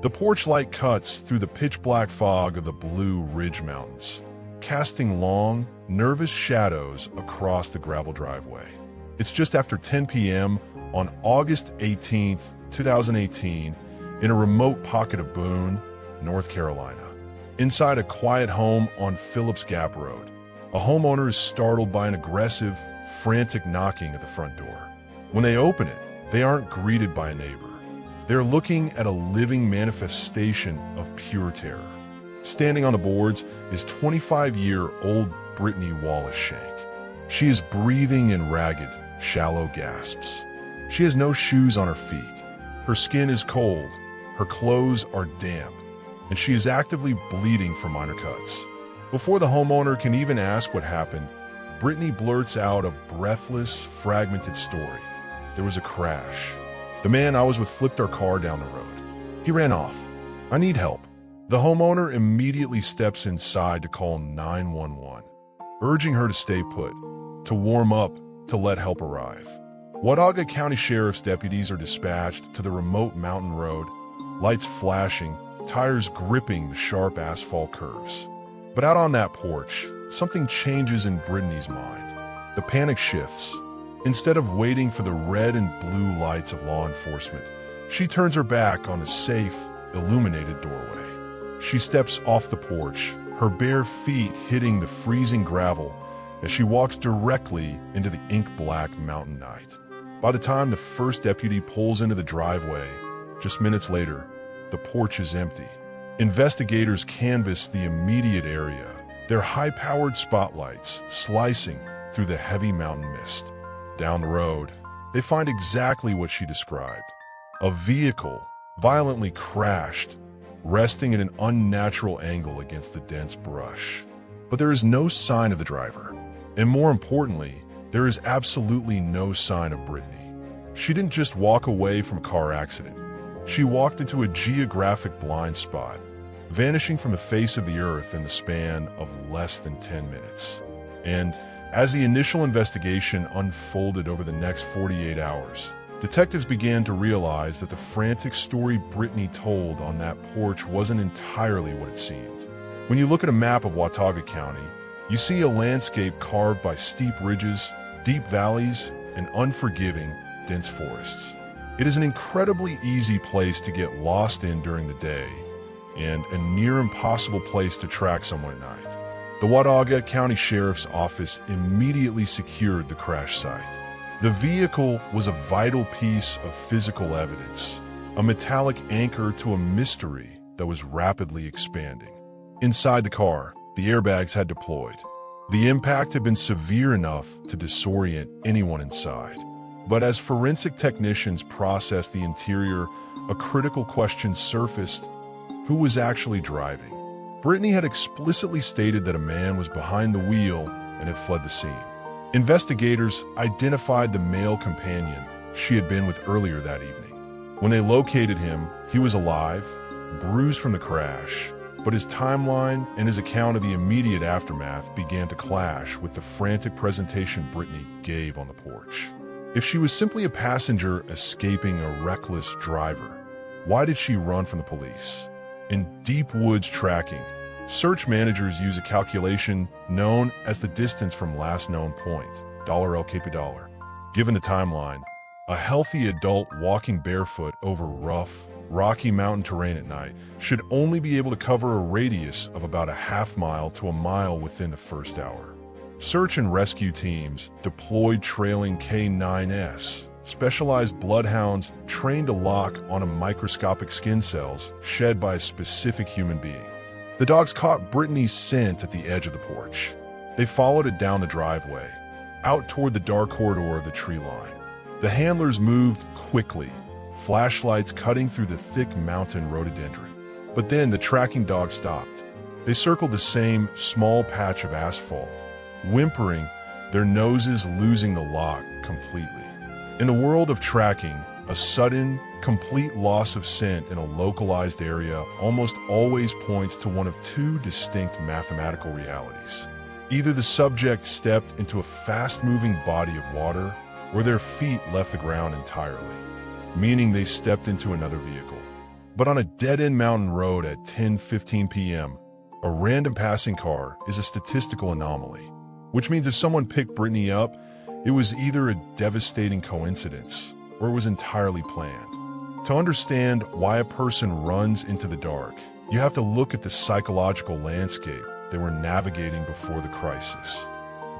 The porch light cuts through the pitch-black fog of the Blue Ridge Mountains, casting long, nervous shadows across the gravel driveway. It's just after 10 p.m. on August 18, 2018, in a remote pocket of Boone, North Carolina. Inside a quiet home on Phillips Gap Road, a homeowner is startled by an aggressive, frantic knocking at the front door. When they open it, they aren't greeted by a neighbor. They're looking at a living manifestation of pure terror. Standing on the boards is 25-year-old Brittany Wallace Shank. She is breathing in ragged, shallow gasps. She has no shoes on her feet. Her skin is cold, her clothes are damp, and she is actively bleeding from minor cuts. Before the homeowner can even ask what happened, Brittany blurts out a breathless, fragmented story. There was a crash. The man I was with flipped our car down the road. He ran off. I need help. The homeowner immediately steps inside to call 911, urging her to stay put, to warm up, to let help arrive. Watauga County Sheriff's deputies are dispatched to the remote mountain road, lights flashing, tires gripping the sharp asphalt curves. But out on that porch, something changes in Brittany's mind. The panic shifts. Instead of waiting for the red and blue lights of law enforcement, she turns her back on the safe, illuminated doorway. She steps off the porch, her bare feet hitting the freezing gravel as she walks directly into the ink-black mountain night. By the time the first deputy pulls into the driveway, just minutes later, the porch is empty. Investigators canvass the immediate area, their high-powered spotlights slicing through the heavy mountain mist. Down the road, they find exactly what she described. A vehicle violently crashed, resting at an unnatural angle against the dense brush. But there is no sign of the driver. And more importantly, there is absolutely no sign of Brittany. She didn't just walk away from a car accident. She walked into a geographic blind spot, vanishing from the face of the earth in the span of less than 10 minutes. And as the initial investigation unfolded over the next 48 hours, detectives began to realize that the frantic story Brittany told on that porch wasn't entirely what it seemed. When you look at a map of Watauga County, you see a landscape carved by steep ridges, deep valleys, and unforgiving, dense forests. It is an incredibly easy place to get lost in during the day, and a near impossible place to track someone at night. The Watauga County Sheriff's Office immediately secured the crash site. The vehicle was a vital piece of physical evidence, a metallic anchor to a mystery that was rapidly expanding. Inside the car, the airbags had deployed. The impact had been severe enough to disorient anyone inside. But as forensic technicians processed the interior, a critical question surfaced: who was actually driving? Brittany had explicitly stated that a man was behind the wheel and had fled the scene. Investigators identified the male companion she had been with earlier that evening. When they located him, he was alive, bruised from the crash, but his timeline and his account of the immediate aftermath began to clash with the frantic presentation Brittany gave on the porch. If she was simply a passenger escaping a reckless driver, why did she run from the police? In deep woods tracking, search managers use a calculation known as the distance from last known point, $LKP. Given the timeline, a healthy adult walking barefoot over rough, rocky mountain terrain at night should only be able to cover a radius of about a half mile to a mile within the first hour. Search and rescue teams deployed trailing K9s, specialized bloodhounds trained to lock onto microscopic skin cells shed by a specific human being. The dogs caught Brittany's scent at the edge of the porch. They followed it down the driveway, out toward the dark corridor of the tree line. The handlers moved quickly, flashlights cutting through the thick mountain rhododendron. But then the tracking dogs stopped. They circled the same small patch of asphalt, whimpering, their noses losing the lock completely. In the world of tracking, a sudden, complete loss of scent in a localized area almost always points to one of two distinct mathematical realities. Either the subject stepped into a fast-moving body of water, or their feet left the ground entirely, meaning they stepped into another vehicle. But on a dead-end mountain road at 10:15 p.m., a random passing car is a statistical anomaly, which means if someone picked Brittany up, it was either a devastating coincidence or it was entirely planned. To understand why a person runs into the dark, you have to look at the psychological landscape they were navigating before the crisis.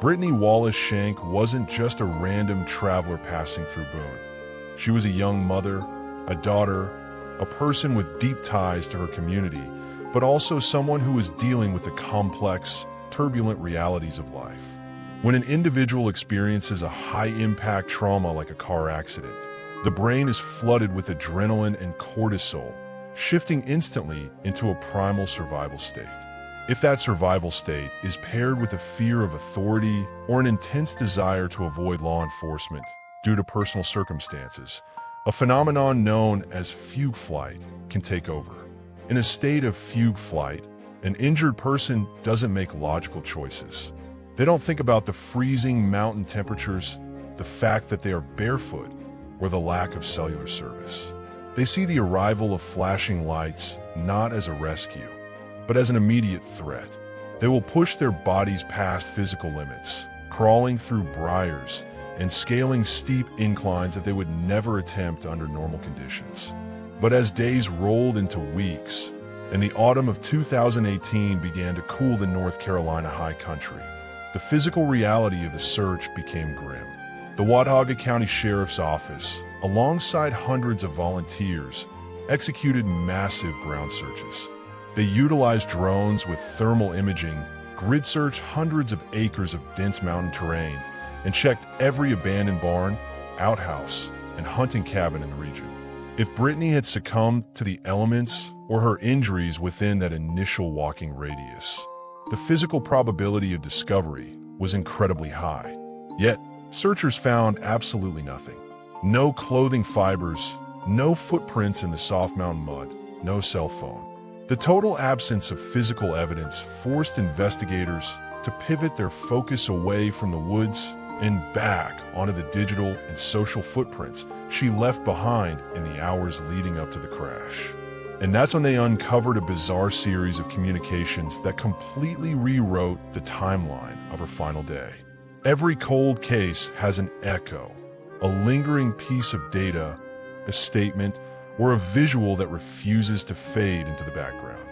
Brittany Wallace Shank wasn't just a random traveler passing through Boone. She was a young mother, a daughter, a person with deep ties to her community, but also someone who was dealing with the complex, turbulent realities of life. When an individual experiences a high-impact trauma like a car accident, the brain is flooded with adrenaline and cortisol, shifting instantly into a primal survival state. If that survival state is paired with a fear of authority or an intense desire to avoid law enforcement due to personal circumstances, a phenomenon known as fugue flight can take over. In a state of fugue flight, an injured person doesn't make logical choices. They don't think about the freezing mountain temperatures, the fact that they are barefoot, or the lack of cellular service. They see the arrival of flashing lights not as a rescue, but as an immediate threat. They will push their bodies past physical limits, crawling through briars and scaling steep inclines that they would never attempt under normal conditions. But as days rolled into weeks, and the autumn of 2018 began to cool the North Carolina high country, the physical reality of the search became grim. The Watauga County Sheriff's Office, alongside hundreds of volunteers, executed massive ground searches. They utilized drones with thermal imaging, grid searched hundreds of acres of dense mountain terrain, and checked every abandoned barn, outhouse, and hunting cabin in the region. If Brittany had succumbed to the elements or her injuries within that initial walking radius, the physical probability of discovery was incredibly high. Yet, searchers found absolutely nothing. No clothing fibers, no footprints in the soft mountain mud, no cell phone. The total absence of physical evidence forced investigators to pivot their focus away from the woods and back onto the digital and social footprints she left behind in the hours leading up to the crash. And that's when they uncovered a bizarre series of communications that completely rewrote the timeline of her final day. Every cold case has an echo, a lingering piece of data, a statement, or a visual that refuses to fade into the background.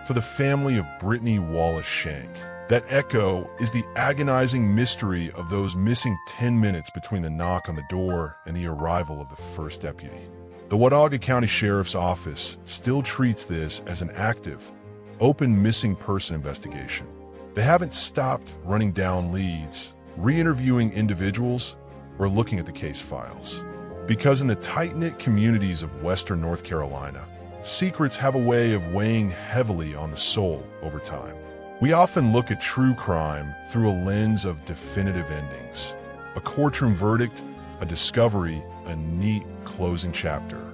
For the family of Brittany Wallace Shank, that echo is the agonizing mystery of those missing 10 minutes between the knock on the door and the arrival of the first deputy. The Watauga County Sheriff's Office still treats this as an active, open missing person investigation. They haven't stopped running down leads, re-interviewing individuals, or looking at the case files. Because in the tight-knit communities of Western North Carolina, secrets have a way of weighing heavily on the soul over time. We often look at true crime through a lens of definitive endings. A courtroom verdict, a discovery, a neat closing chapter.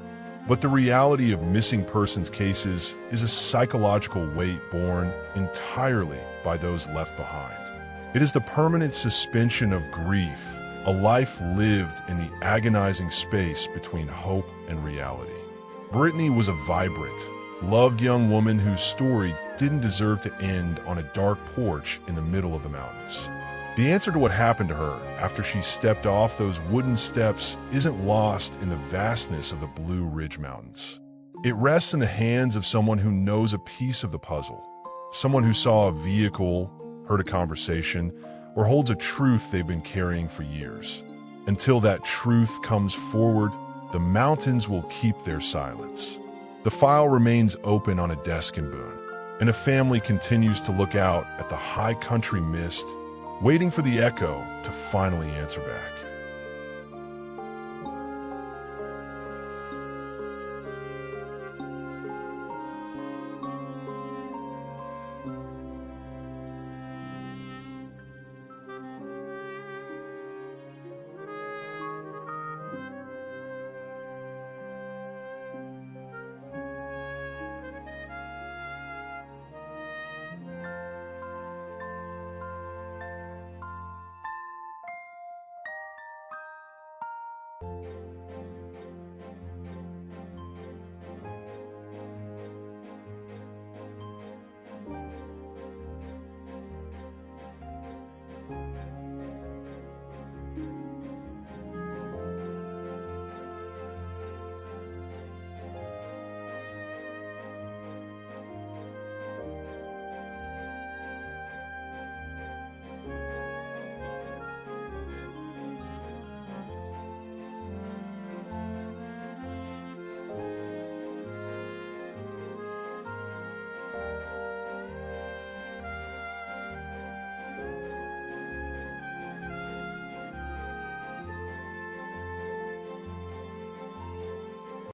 But the reality of missing persons cases is a psychological weight borne entirely by those left behind. It is the permanent suspension of grief, a life lived in the agonizing space between hope and reality. Brittany was a vibrant, loved young woman whose story didn't deserve to end on a dark porch in the middle of the mountains. The answer to what happened to her after she stepped off those wooden steps isn't lost in the vastness of the Blue Ridge Mountains. It rests in the hands of someone who knows a piece of the puzzle, someone who saw a vehicle, heard a conversation, or holds a truth they've been carrying for years. Until that truth comes forward, the mountains will keep their silence. The file remains open on a desk in Boone, and a family continues to look out at the high country mist, waiting for the echo to finally answer back.